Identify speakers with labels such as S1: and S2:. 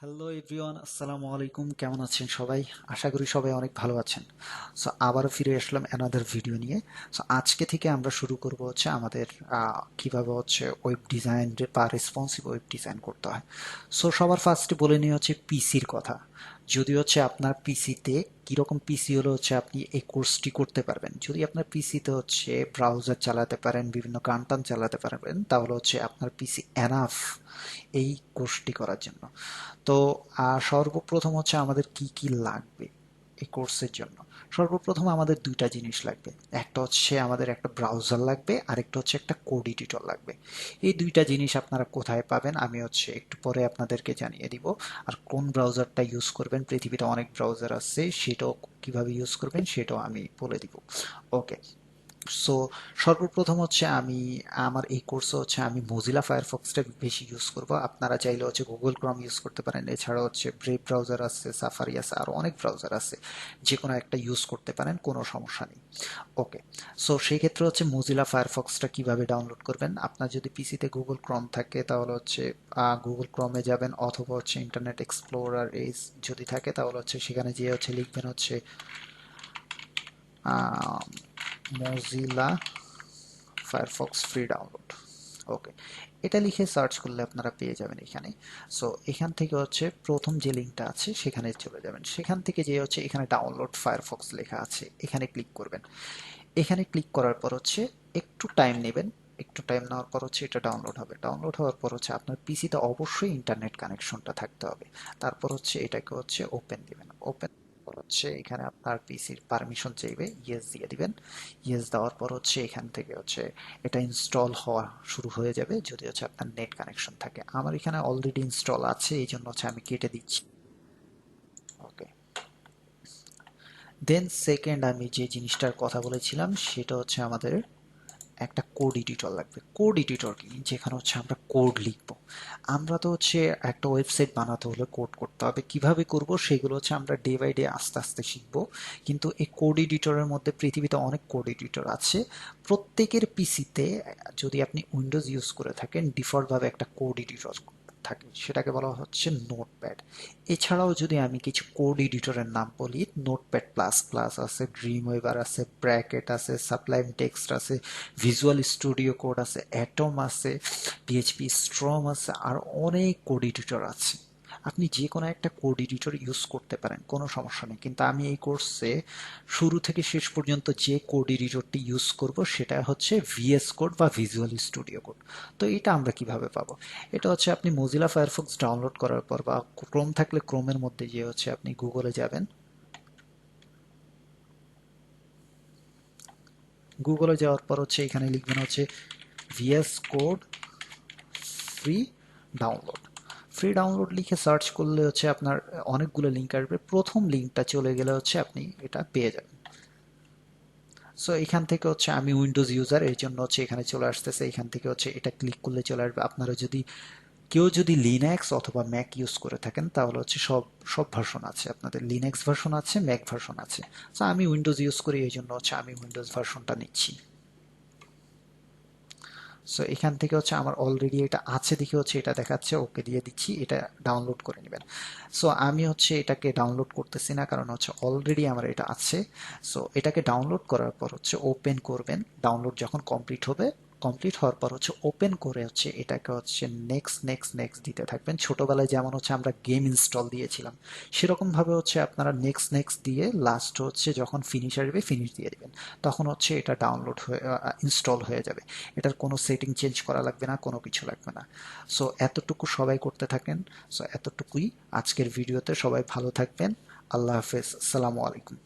S1: Hello everyone, আসসালামু আলাইকুম। কেমন আছেন সবাই? আশা করি সবাই অনেক ভালো আছেন। সো আবারও ফিরে আসলাম অ্যানাদার ভিডিও নিয়ে। সো আজকে থেকে আমরা শুরু করব হচ্ছে আমাদের কিভাবে হচ্ছে ওয়েব ডিজাইন বা রেসপন্সিভ ওয়েব ডিজাইন করতে হয়। সো সবার ফার্স্টে বলে নিয়ে হচ্ছে পিসির কথা। যদি হচ্ছে আপনার পিসিতে কীরকম পিসি হলে হচ্ছে আপনি এই কোর্সটি করতে পারবেন। যদি আপনার পিসিতে হচ্ছে ব্রাউজার চালাতে পারেন, বিভিন্ন গান টান চালাতে পারবেন, তাহলে হচ্ছে আপনার পিসি এনাফ এই কোর্সটি করার জন্য। তো সর্বপ্রথম হচ্ছে আমাদের কি কি লাগবে এই কোর্সের জন্য। সর্বপ্রথম আমাদের দুইটা জিনিস লাগবে। একটা হচ্ছে আমাদের একটা ব্রাউজার লাগবে, আরেকটা হচ্ছে একটা কোড এডিটর লাগবে। এই দুইটা জিনিস আপনারা কোথায় পাবেন আমি হচ্ছে একটু পরে আপনাদেরকে জানিয়ে দিব। আর কোন ব্রাউজারটা ইউজ করবেন, পৃথিবীতে অনেক ব্রাউজার আছে, সেটাও কিভাবে ইউজ করবেন সেটাও আমি বলে দিব। ওকে। সো সর্বপ্রথম হচ্ছে আমি আমার এই কোর্সে হচ্ছে আমি মোজিলা ফায়ারফক্সটা বেশি ইউজ করব। আপনারা চাইলে হচ্ছে গুগল ক্রম ইউজ করতে পারেন, এছাড়া হচ্ছে ব্রেভ ব্রাউজার আছে, সাফারি আছে, আরও অনেক ব্রাউজার আছে, যে কোনো একটা ইউজ করতে পারেন, কোনো সমস্যা নেই। ওকে। সো সেই ক্ষেত্রে হচ্ছে মোজিলা ফায়ারফক্সটা কিভাবে ডাউনলোড করবেন, আপনার যদি পিসিতে গুগল ক্রম থাকে তাহলে হচ্ছে গুগল ক্রমে যাবেন, অথবা হচ্ছে ইন্টারনেট এক্সপ্লোরার এই যদি থাকে তাহলে হচ্ছে সেখানে যেয়ে হচ্ছে লিখবেন হচ্ছে মোজিলা ফায়ারফক্স ফ্রি ডাউনলোড। ওকে, এটা লিখে সার্চ করলে আপনারা পেয়ে যাবেন এখানে। সো এখান থেকে হচ্ছে প্রথম যে লিঙ্কটা আছে সেখানে চলে যাবেন, সেখান থেকে যে হচ্ছে এখানে ডাউনলোড ফায়ারফক্স লেখা আছে, এখানে ক্লিক করবেন। এখানে ক্লিক করার পর হচ্ছে একটু টাইম নেবেন। একটু টাইম নেওয়ার পর হচ্ছে এটা ডাউনলোড হবে। ডাউনলোড হওয়ার পর হচ্ছে আপনার পিসিতে অবশ্যই ইন্টারনেট কানেকশনটা থাকতে হবে। তারপর হচ্ছে এটাকে হচ্ছে ওপেন দিবেন। ওপেন হচ্ছে এখানে আপনার পিসির পারমিশন চাইবে, ইয়েস দিয়ে দিবেন। ইয়েস দেওয়ার পর হচ্ছে এখান থেকে হচ্ছে এটা ইনস্টল হওয়া শুরু হয়ে যাবে, যদি হচ্ছে আপনার নেট কানেকশন থাকে। আমার এখানে অলরেডি ইনস্টল আছে, এই জন্য হচ্ছে আমি কেটে দিচ্ছি। ওকে। দেন সেকেন্ড আমি যে জিনিসটার কথা বলেছিলাম সেটা হচ্ছে আমাদের একটা কোড এডিটর লাগবে। কোড এডিটর কি, যেখানে হচ্ছে আমরা কোড লিখব। আমরা তো হচ্ছে একটা ওয়েবসাইট বানাতে হলে কোড করতে হবে, কিভাবে করব সেগুলো হচ্ছে আমরা ডে বাই ডে আস্তে আস্তে শিখবো। কিন্তু এই কোড এডিটরের মধ্যে পৃথিবীতে অনেক কোড এডিটর আছে। প্রত্যেকের পিসিতে যদি আপনি উইন্ডোজ ইউজ করে থাকেন, ডিফল্টভাবে একটা কোড এডিটর থাকে, সেটাকে বলা হচ্ছে নোটপ্যাড। এছাড়াও যদি আমি কিছু কোড এডিটরের নাম বলি, নোটপ্যাড প্লাস প্লাস আছে, ড্রিম ওয়েভার আছে, ব্র্যাকেট আছে, সাবলাইম টেক্সট আছে, ভিজুয়াল স্টুডিও কোড আছে, অ্যাটম আছে, পিএইচপি স্ট্রম আছে, আর অনেক কোড এডিটর আছে। আপনি যে কোনো একটা কোড এডিটর ইউজ করতে পারেন, কোনো সমস্যা নেই। কিন্তু আমি এই কোর্সে শুরু থেকে শেষ পর্যন্ত যে কোড এডিটরটি ইউজ করব সেটা হচ্ছে ভিএস কোড বা ভিজুয়াল স্টুডিও কোড। তো এটা আমরা কিভাবে পাবো? এটা হচ্ছে আপনি মোজিলা ফায়ারফক্স ডাউনলোড করার পর, বা ক্রোম থাকলে ক্রোমের মধ্যে যে হচ্ছে আপনি গুগলে যাবেন। গুগলে যাওয়ার পর হচ্ছে এখানে লিখবেন হচ্ছে VS code free download. Free download লিখে সার্চ করলে হচ্ছে আপনার অনেকগুলো লিঙ্ক আসবে। প্রথম লিঙ্কটা চলে গেলে হচ্ছে আপনি এটা পেয়ে যাবেন। সো এখান থেকে হচ্ছে আমি উইন্ডোজ ইউজার, এই জন্য হচ্ছে এখানে চলে আসতেছে। এখান থেকে হচ্ছে এটা ক্লিক করলে চলে আসবে। আপনারা যদি কেউ যদি লিনাক্স অথবা ম্যাক ইউজ করে থাকেন তাহলে হচ্ছে সব সব ভার্সন আছে, আপনাদের লিনাক্স ভার্সন আছে, ম্যাক ভার্সন আছে। সো আমি উইন্ডোজ ইউজ করি, এই জন্য হচ্ছে আমি উইন্ডোজ ভার্সনটা নিচ্ছি। সো এখান থেকে হচ্ছে আমার অলরেডি এটা আছে দেখে হচ্ছে এটা দেখাচ্ছে, ওকে দিয়ে দিচ্ছি, এটা ডাউনলোড করে নেবেন। সো আমি হচ্ছে এটাকে ডাউনলোড করতেছি না, কারণ হচ্ছে অলরেডি আমার এটা আছে। সো এটাকে ডাউনলোড করার পর হচ্ছে ওপেন করবেন। ডাউনলোড যখন কমপ্লিট হবে, কমপ্লিট হওয়ার পর হচ্ছে ওপেন করে হচ্ছে এটাকে হচ্ছে নেক্সট নেক্সট নেক্সট দিতে থাকবেন। ছোটবেলায় যেমন হচ্ছে আমরা গেম ইনস্টল দিয়েছিলাম, সেরকম ভাবে হচ্ছে আপনারা নেক্সট নেক্সট দিয়ে লাস্ট হচ্ছে যখন ফিনিশ আসবে ফিনিশ দিয়ে দিবেন। তখন হচ্ছে এটা ডাউনলোড হয়ে ইনস্টল হয়ে যাবে। এটার কোনো সেটিং চেঞ্জ করা লাগবে না, কোনো কিছু লাগবে না। সো এতটুকু সবাই করতে থাকেন। সো এতটুকুই আজকের ভিডিওতে। সবাই ভালো থাকবেন। আল্লাহ হাফেজ, আসসালামু আলাইকুম।